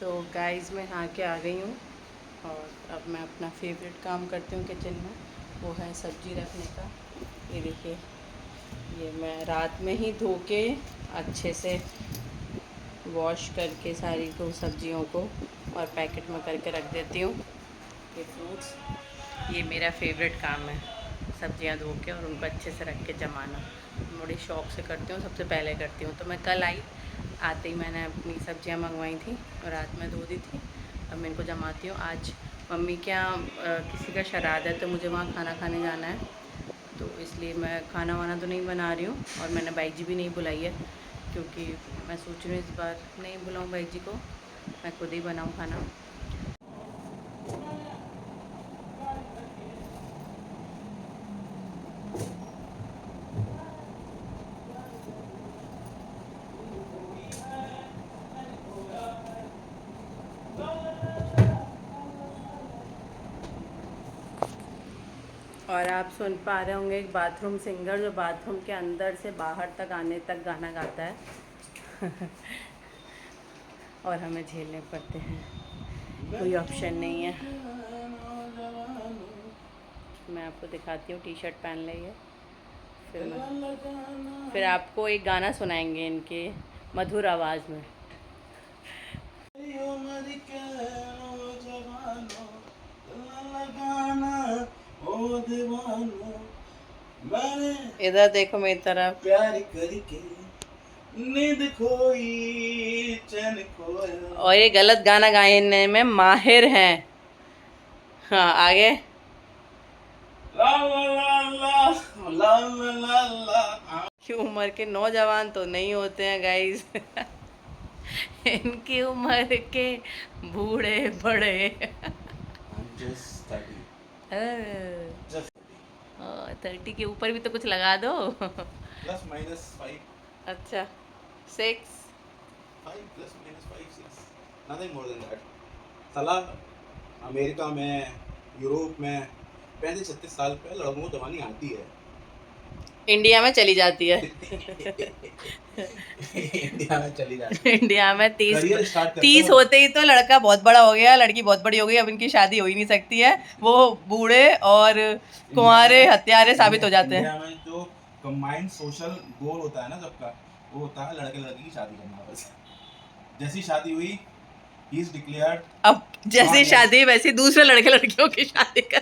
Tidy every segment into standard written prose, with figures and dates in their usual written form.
तो गाइस मैं नहा के आ गई हूँ और अब मैं अपना फेवरेट काम करती हूँ किचन में, वो है सब्ज़ी रखने का। ये देखिए, ये मैं रात में ही धो के अच्छे से वॉश करके सारी को सब्जियों को और पैकेट में करके रख देती हूँ। ये फ्रूट्स, ये मेरा फेवरेट काम है, सब्जियां धो के और उनको अच्छे से रख के जमाना। बड़ी शौक से करती हूँ, सबसे पहले करती हूँ। तो मैं कल आई, आते ही मैंने अपनी सब्जियां मंगवाई थी और रात में धो दी थी। अब मैं इनको जमाती हूँ। आज मम्मी के यहाँ किसी का श्राद्ध है, तो मुझे वहाँ खाना खाने जाना है, तो इसलिए मैं खाना वाना तो नहीं बना रही हूँ। और मैंने बाई जी भी नहीं बुलाई है, क्योंकि मैं सोच रही हूँ इस बार नहीं बुलाऊँ बाई जी को, मैं खुद ही बनाऊँ खाना। और आप सुन पा रहे होंगे एक बाथरूम सिंगर, जो बाथरूम के अंदर से बाहर तक आने तक गाना गाता है। और हमें झेलने पड़ते हैं, कोई ऑप्शन नहीं है। मैं आपको दिखाती हूँ, टी शर्ट पहन ली है। फिर आपको एक गाना सुनाएंगे इनके मधुर आवाज़ में। इधर देखो मेरी तरफ। प्यार करके नींद खोई चैन खोया। और ये गलत गाना गाने में माहिर हैं। हाँ, आगे। ला ला ला ला ला ला ला। की उम्र के नौजवान तो नहीं होते हैं गाइस। इनकी उम्र के बूढ़े बड़े। Just 30. 30 के ऊपर भी तो कुछ लगा दो। ±5। अच्छा, 6। 5 ±5 6, nothing more than that। साला अमेरिका में, यूरोप में 35-36 साल पे लड़कों को जवानी आती है, इंडिया में चली जाती है। इंडिया में चली जाती है। इंडिया में 30 होते ही तो लड़का बहुत बड़ा हो गया, लड़की बहुत बड़ी हो गई, अब इनकी शादी हो ही नहीं सकती है। वो बूढ़े और कुंवारे हत्यारे साबित हो जाते हैं। इंडिया में जो कंबाइंड सोशल गोल होता है ना सबका, वो होता है लड़के लड़की की शादी करना। बस जैसी शादी हुई, ही इज डिक्लेयर्ड। अब जैसी शादी वैसी दूसरे लड़के लड़कियों की शादी कर।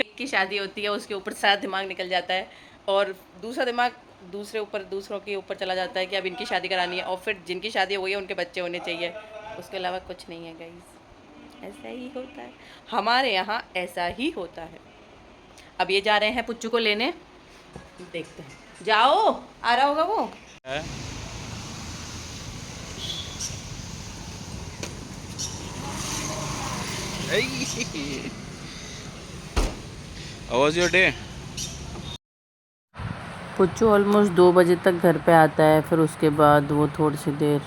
एक की शादी होती है, उसके ऊपर सारा दिमाग निकल जाता है और दूसरा दिमाग दूसरों के ऊपर चला जाता है कि अब इनकी शादी करानी है, और फिर जिनकी शादी हो गई है उनके बच्चे होने चाहिए। उसके अलावा कुछ नहीं है गाइस, ऐसा ही होता है हमारे यहाँ, ऐसा ही होता है। अब ये जा रहे हैं पुच्चू को लेने, देखते हैं। जाओ, आ रहा होगा वो। How was your day? Puchchu almost 2 बजे तक घर पे आता है, फिर उसके बाद वो थोड़ी सी देर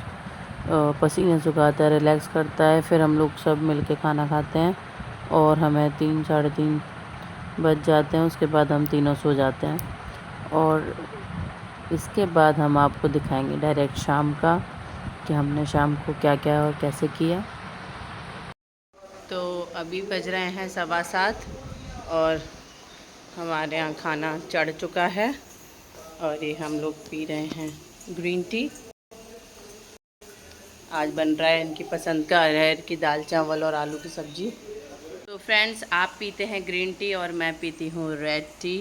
पसीने सुखाता है, रिलैक्स करता है, फिर हम लोग सब मिलके खाना खाते हैं और हमें 3 साढ़े 3 बज जाते हैं। उसके बाद हम तीनों सो जाते हैं और इसके बाद हम आपको दिखाएंगे डायरेक्ट शाम का कि हमने शाम को क्या क्या और कैसे किया। तो अभी बज रहे हैं 7:15 और हमारे यहाँ खाना चढ़ चुका है और ये हम लोग पी रहे हैं ग्रीन टी। आज बन रहा है इनकी पसंद का अरहर की दाल चावल और आलू की सब्ज़ी। तो फ्रेंड्स, आप पीते हैं ग्रीन टी और मैं पीती हूँ रेड टी।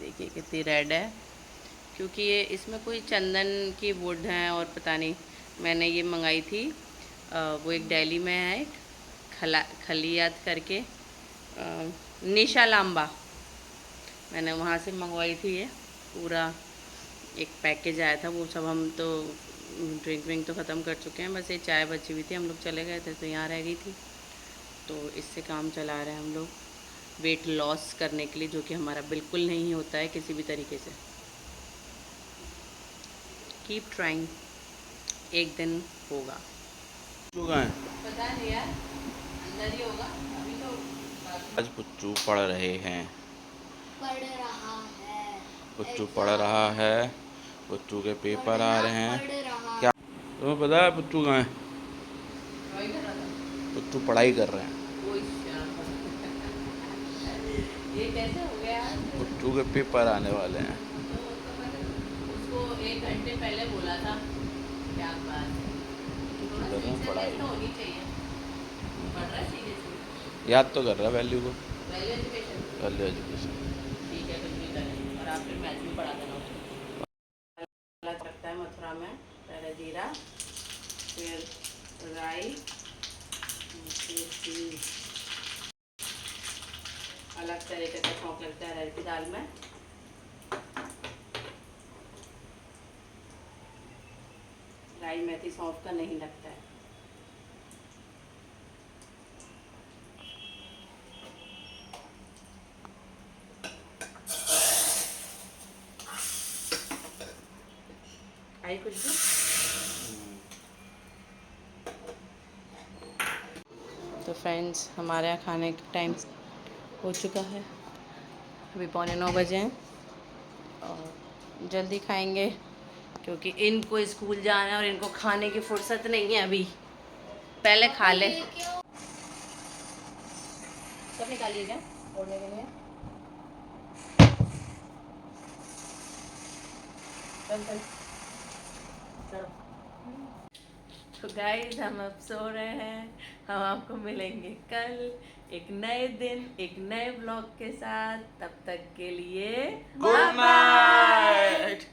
देखिए कितनी रेड है, क्योंकि ये इसमें कोई चंदन की वुड है और पता नहीं, मैंने ये मंगाई थी वो एक दिल्ली में है, एक खलियात करके, निशा लांबा, मैंने वहाँ से मंगवाई थी। ये पूरा एक पैकेज आया था, वो सब हम तो ड्रिंक तो ख़त्म कर चुके हैं, बस ये चाय बची हुई थी, हम लोग चले गए थे तो यहाँ रह गई थी, तो इससे काम चला रहे हैं हम लोग वेट लॉस करने के लिए, जो कि हमारा बिल्कुल नहीं होता है किसी भी तरीके से। कीप ट्राइंग, एक दिन होगा। पता नहीं यार, अंदर ही होगा अभी तो। आज पुच्चू पढ़ रहे हैं, पुच्चू पढ़ रहा है, पुच्चू के पेपर आ रहे हैं। क्या तुम्हें पता है पुच्चू कहाँ है? पुट्टू पढ़ाई कर रहे हैं। ओए शाबाश। ये कैसे हो गया आज? पुट्टू के पेपर आने वाले हैं। तो मैंने उसको 1 घंटे पहले बोला था। क्या बात है, पुट्टू थोड़ा कर रहे हैं सिंसियरनेस पढ़ाई। तो होनी चाहिए। पढ़ रहा है सीरियसली? याद तो कर रहा है वैल्यू को। Value education. Value education. ठीक है, कुछ भी करें और आप फिर मैथ भी पढ़ा देना उसको। अलग लगता है मथुरा में, पहले जीरा, फिर राई, फिर तिल। अलग तरीके का शौक लगता है अरहर की दाल में। राई मेथी सौंफ का नहीं लगता है। आई कुछ भी? तो फ्रेंड्स, हमारे यहाँ खाने का टाइम हो चुका है। अभी 8:45 हैं और जल्दी खाएंगे क्योंकि इनको स्कूल जाना है और इनको खाने की फुर्सत नहीं है अभी। पहले खा ले। सब निकालिए क्या ओढ़ने के लिए? चल चल चलो। तो गाइस, हम अब सो रहे हैं। हम आपको मिलेंगे कल एक नए दिन एक नए ब्लॉग के साथ। तब तक के लिए गुड नाइट।